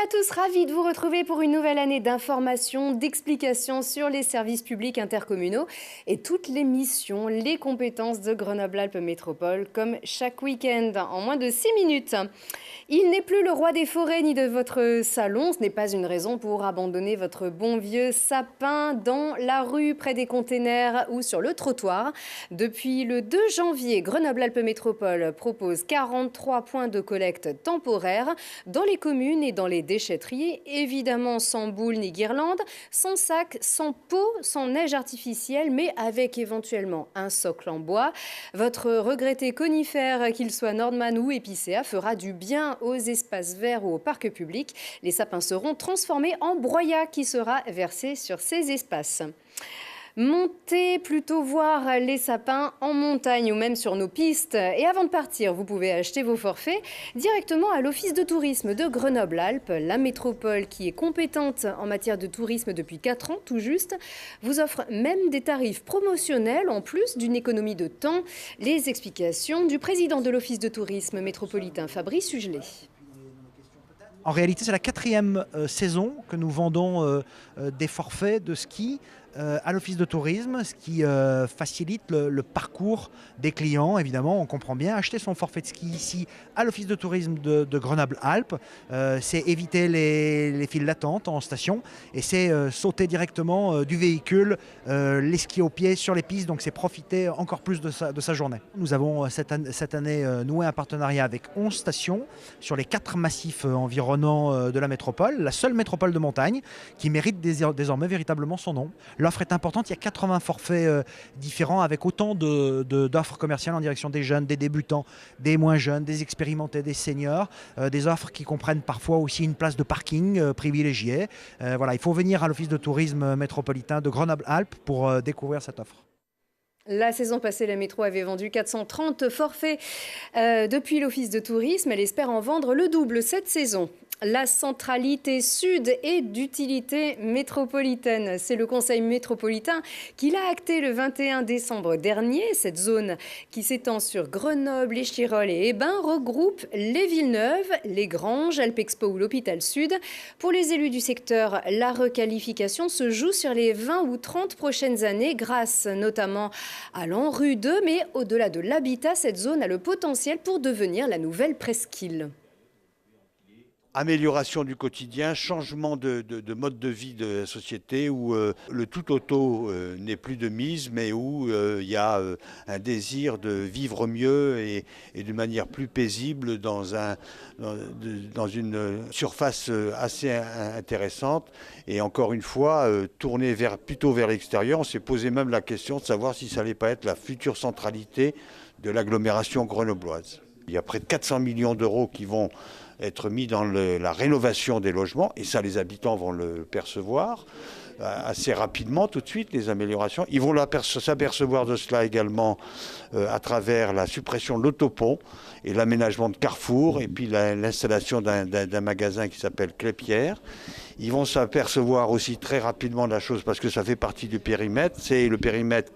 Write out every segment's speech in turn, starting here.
à tous, ravi de vous retrouver pour une nouvelle année d'information, d'explications sur les services publics intercommunaux et toutes les missions, les compétences de Grenoble-Alpes Métropole, comme chaque week-end, en moins de 6 minutes. Il n'est plus le roi des forêts ni de votre salon, ce n'est pas une raison pour abandonner votre bon vieux sapin dans la rue, près des containers ou sur le trottoir. Depuis le 2 janvier, Grenoble-Alpes Métropole propose 43 points de collecte temporaires dans les communes et dans les déchetteries, évidemment sans boules ni guirlandes, sans sac, sans pot, sans neige artificielle, mais avec éventuellement un socle en bois. Votre regretté conifère, qu'il soit Nordmann ou épicéa, fera du bien aux espaces verts ou au parc public. Les sapins seront transformés en broyat qui sera versé sur ces espaces. Montez plutôt voir les sapins en montagne ou même sur nos pistes. Et avant de partir, vous pouvez acheter vos forfaits directement à l'Office de tourisme de Grenoble-Alpes. La métropole, qui est compétente en matière de tourisme depuis 4 ans tout juste, vous offre même des tarifs promotionnels en plus d'une économie de temps. Les explications du président de l'Office de tourisme métropolitain, Fabrice Hugelet. En réalité, c'est la 4e saison que nous vendons des forfaits de ski à l'Office de tourisme, ce qui facilite le parcours des clients. Évidemment, on comprend bien, acheter son forfait de ski ici à l'Office de tourisme de Grenoble-Alpes, c'est éviter les files d'attente en station et c'est sauter directement du véhicule, les skis aux pieds sur les pistes, donc c'est profiter encore plus de sa journée. Nous avons cette année noué un partenariat avec 11 stations sur les 4 massifs environnants de la métropole, la seule métropole de montagne qui mérite désormais véritablement son nom. L'offre est importante, il y a 80 forfaits différents avec autant d'offres commerciales en direction des jeunes, des débutants, des moins jeunes, des expérimentés, des seniors, des offres qui comprennent parfois aussi une place de parking privilégiée. Voilà, il faut venir à l'Office de tourisme métropolitain de Grenoble-Alpes pour découvrir cette offre. La saison passée, la métro avait vendu 430 forfaits depuis l'Office de tourisme. Elle espère en vendre le double cette saison. La centralité sud est d'utilité métropolitaine. C'est le Conseil métropolitain qui l'a acté le 21 décembre dernier. Cette zone qui s'étend sur Grenoble, Échirolles et Hébin regroupe les Villeneuve, les Granges, Alpexpo ou l'Hôpital Sud. Pour les élus du secteur, la requalification se joue sur les 20 ou 30 prochaines années grâce notamment à l'ANRU 2. Mais au-delà de l'habitat, cette zone a le potentiel pour devenir la nouvelle presqu'île. Amélioration du quotidien, changement de mode de vie de la société où le tout auto n'est plus de mise, mais où il y a un désir de vivre mieux et de manière plus paisible dans une surface assez intéressante. Et encore une fois, tourner plutôt vers l'extérieur. On s'est posé même la question de savoir si ça n'allait pas être la future centralité de l'agglomération grenobloise. Il y a près de 400 millions d'euros qui vont être mis dans la rénovation des logements, et ça les habitants vont le percevoir assez rapidement, tout de suite, les améliorations. Ils vont s'apercevoir de cela également à travers la suppression de l'autopont et l'aménagement de carrefours, et puis l'installation d'un magasin qui s'appelle Clépierre. Ils vont s'apercevoir aussi très rapidement de la chose, parce que ça fait partie du périmètre. C'est le périmètre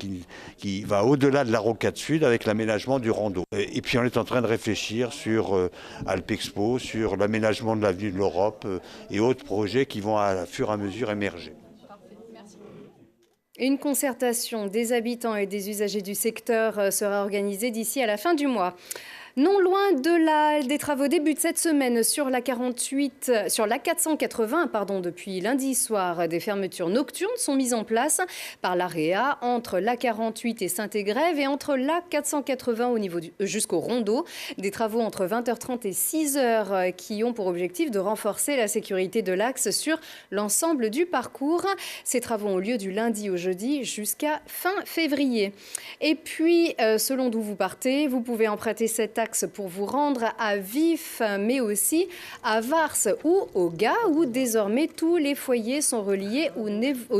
qui va au-delà de la rocade sud avec l'aménagement du rondeau. Et puis on est en train de réfléchir sur Alpexpo, sur l'aménagement de l'avenue de l'Europe et autres projets qui vont à fur et à mesure émerger. Une concertation des habitants et des usagers du secteur sera organisée d'ici à la fin du mois. Non loin de là, des travaux débutent cette semaine sur la 480, depuis lundi soir. Des fermetures nocturnes sont mises en place par l'AREA entre la 48 et Saint-Égrève et entre la 480 jusqu'au Rondeau. Des travaux entre 20h30 et 6h qui ont pour objectif de renforcer la sécurité de l'axe sur l'ensemble du parcours. Ces travaux ont lieu du lundi au jeudi jusqu'à fin février. Et puis, selon d'où vous partez, vous pouvez emprunter cet axe pour vous rendre à Vif, mais aussi à Vars ou au Gard, où désormais tous les foyers sont reliés au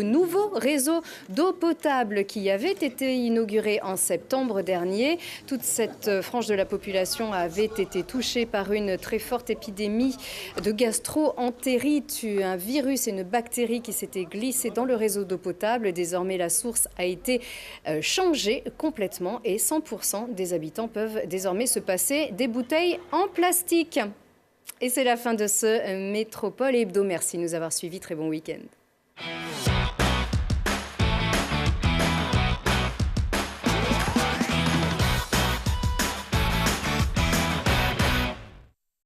nouveau réseau d'eau potable qui avait été inauguré en septembre dernier. Toute cette frange de la population avait été touchée par une très forte épidémie de gastro-entérite, un virus et une bactérie qui s'était glissé dans le réseau d'eau potable. Désormais, la source a été changée complètement et 100% des habitants peuvent désormais se passer des bouteilles en plastique. Et c'est la fin de ce Métropole Hebdo. Merci de nous avoir suivis. Très bon week-end.